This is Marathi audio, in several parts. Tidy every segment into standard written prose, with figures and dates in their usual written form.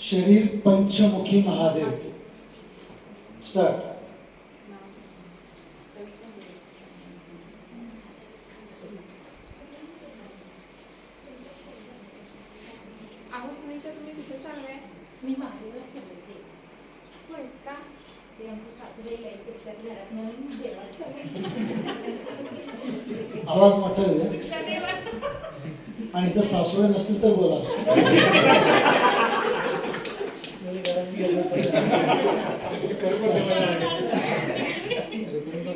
शरीर पंचमुखी महादेव. स्टार्ट. अहो स्मिता, तुम्ही कुठे चाललाय? मी महादेवाला चालते. होय का? ते आमचं सासूबाई काही त्याच्यात घरात म्हणून देवाला चालते. आवाज मोठा आहे आणि इथं सासूबाई नसतील तर बोला.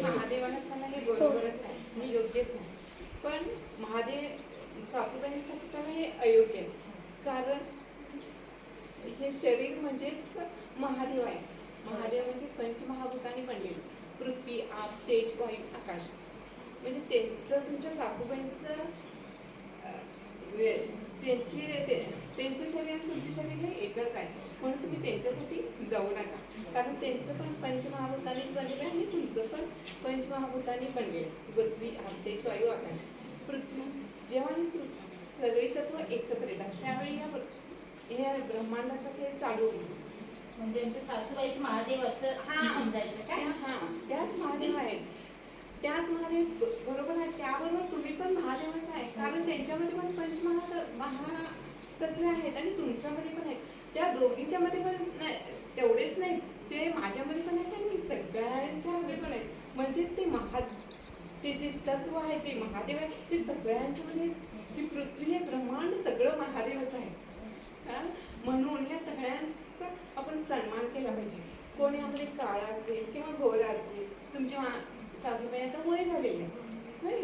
महादेवाला चालला हे बरोबरच आहे, मी योग्यच आहे. पण महादेव सासूबाईंसाठी चालला हे अयोग्य आहे. कारण हे शरीर म्हणजेच महादेव आहे. महादेव म्हणजे पंचमहाभूतांनी बनलेले, पृथ्वी, आप, तेज, वायू, आकाश. म्हणजे त्यांचं तुमच्या सासूबाईंचं त्यांचं शरीर आणि तुमचं शरीर हे एकच आहे. म्हणून तुम्ही त्यांच्यासाठी जाऊ नका. कारण त्यांचं पण पंचमहाभूतांनीच बनलेलं आहे आणि तुमचं पण पंचमहाभूतांनी बनलेलं. पृथ्वी, आप, तेज, वायू, आकाश. पृथ्वी जेव्हा सगळी तत्व एकत्र येतात त्यावेळी या ब्रह्मांडाचा खेळ चालू होईल. म्हणजे आमच्या सासूबाईच महादेव असं समजायचं काय? त्याच महादेव आहेत. त्याच महादेव बरोबर आहे. त्याबरोबर तुम्ही पण महादेवच आहे. कारण त्यांच्यामध्ये पण महातत्वे आहेत आणि तुमच्यामध्ये पण आहेत. त्या दोघींच्या मध्ये पण तेवढेच नाही, ते माझ्यामध्ये पण आहेत आणि सगळ्यांच्या मध्ये पण आहेत. म्हणजेच ते जे तत्व आहे, जे महादेव आहे, ते सगळ्यांच्या मध्ये. ही पृथ्वी, हे ब्रह्मांड सगळं महादेवच आहे. म्हणून या सगळ्यांचा आपण सन्मान केला पाहिजे. कोण यामध्ये काळा असेल किंवा गोरा असेल. तुमच्या सासूबाई आता वय झालेली असेल,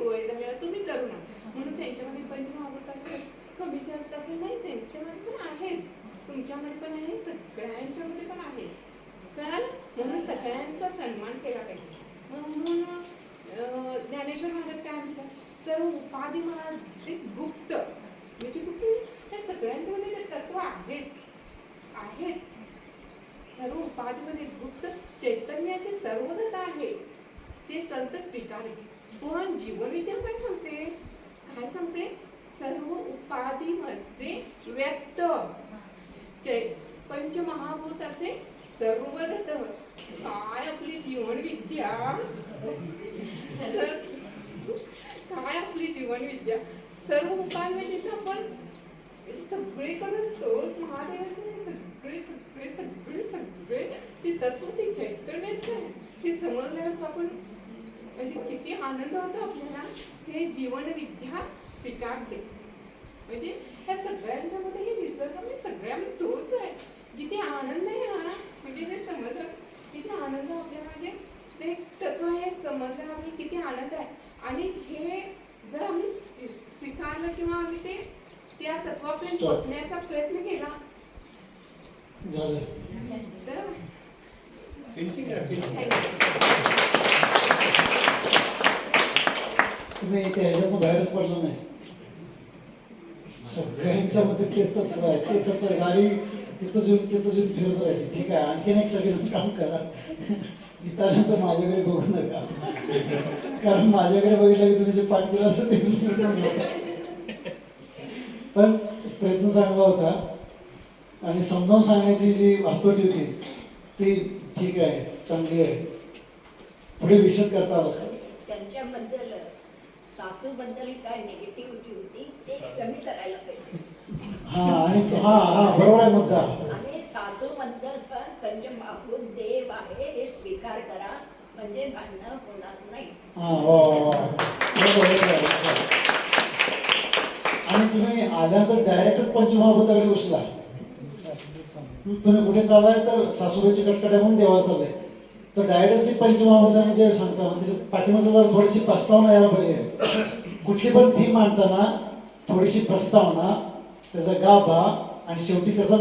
वय झालेला तुम्ही तरुण आहात, म्हणून त्यांच्यामध्ये पंचमहाभूतांत कमी जास्त असेल नाही, त्यांच्यामध्ये पण आहेच, तुमच्यामध्ये पण आहे, सगळ्यांच्यामध्ये पण आहे. कळालं? म्हणून सगळ्यांचा सन्मान केला पाहिजे. म्हणून ज्ञानेश्वर महाराज काय म्हणतात, सर्व उपाधीमध्ये गुप्त म्हणजे गुप्त हे सगळ्यांच्यामध्ये ते तत्व आहेच. सर्व उपाधीमध्ये गुप्त चैतन्याचे सर्वगत आहे, ते संत स्वीकारले. पण जीवनविद्या काय सांगते? सर्व उपाधीमध्ये व्यक्त पंचमहाभूत असे सर्वगत. काय आपली जीवनविद्या, सर्व उपाधीमध्ये आपण सगळीकडेच तोच महादेवाचे सगळे ते तत्व, ते चैतन्यच आहे. हे समजल्यावर आपण म्हणजे किती आनंद होतो आपल्याला. हे जीवनविद्या स्वीकारते. म्हणजे ह्या सगळ्यांच्या मध्ये हे निसर्ग म्हणजे सगळ्यामध्ये तोच आहे. किती आनंद आहे हा, म्हणजे हे समजलं किती आनंद आपल्याला, म्हणजे ते तत्व हे समजल्यावर आपल्याला किती आनंद आहे. आणि हे जर आम्ही स्वीकारलं किंवा आम्ही ते त्या तत्वापर्यंत पोहोचण्याचा प्रयत्न केला तर तुम्ही ह्याच्यातून बाहेरच पडलं नाही. सगळ्यांच्या मध्ये ते तत्व आहे, ते तत्व आहे. गाडी तिथं घेऊन फिरत राहिली. ठीक आहे, आणखीन एक सगळेजण काम करा. इथपर्यंत माझ्याकडे बघू नका, कारण माझ्याकडे बघितलं की तुम्ही जे पाठ केलं असं ते विसरून. पण प्रयत्न चांगला होता आणि समजावून सांगण्याची जी हातोटी होती ती ठीक आहे, चांगली आहे. पुढे विशद करता आला असता. त्यांच्याबद्दल सासूबद्दल काय निगेटिव्हिटी होती ते कमी करायला पाहिजे. आणि बरोबर आहे मुद्दा. आणि सासूबद्दल पण पंचमहाभूत देव आहे हे स्वीकार करा, म्हणजे भांडणं होणार नाही. आणि तुम्ही आल्यानंतर डायरेक्टच पंचमहाभूताकडे उचला. तुम्ही कुठे चाललाय तर सासूबाईची कटकट्या म्हणून देवाला चाललंय, तर डायरेक्टच ती पंचमहाभूता म्हणजे सांगता, त्याच्या पाठीमागचं जर थोडीशी प्रस्तावना यायला पाहिजे. कुठली पण थीम मांडताना थोडीशी प्रस्तावना, त्याचा गाभा आणि शेवटी त्याचा